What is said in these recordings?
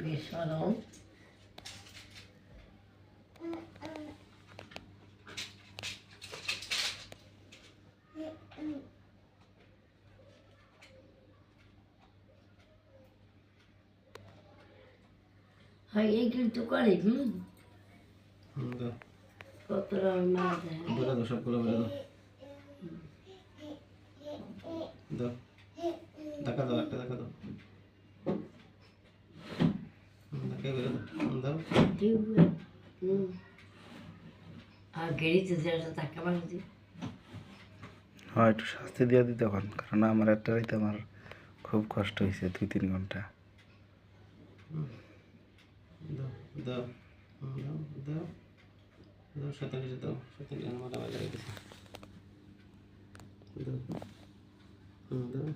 বেসরম হয় এইগুলো তো করে কত রকম না বলে দাও সবগুলো বলে দাও দাও দেখা দাও একটা দেখা দাও দেখা বলে দাও আর গেড়িতে যেটা টাকা মারছি হ্যাঁ একটু শাস্তি দিয়ে দিতে পারেন, কারণ আমার একটা রাইতে আমার খুব কষ্ট হয়েছে 2-3 ঘন্টা। দাও দাও দাও দাও দাও সাতাশ দাও সাতাশ আমার আবার লাগে গেছে দাও দাও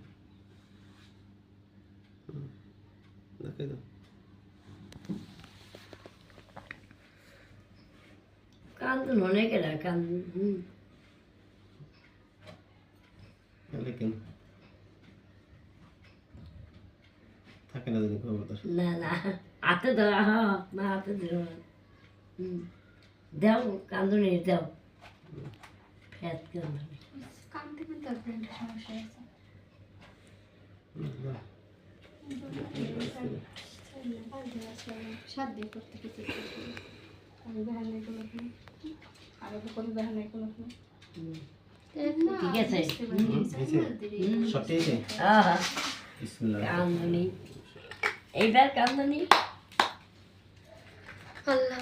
দেখাই দাও কান্দুন অনেক এরা কান্দুন কেন থাকে না যদি খবরদার না না হাতে ধরা না হাতে ধরো না দাও কান্দুনি দাও ফ্যাট কান্দুনি কান্দতে কিন্তু ব্রেনের সমস্যা আছে সাত দিন করতে কিছু আমি দেখা নাই কোনো আর কোনো দেখা নাই কোনো ঠিক আছে সত্যি কান্দুনি এইবার কান্দুনি আল্লাহ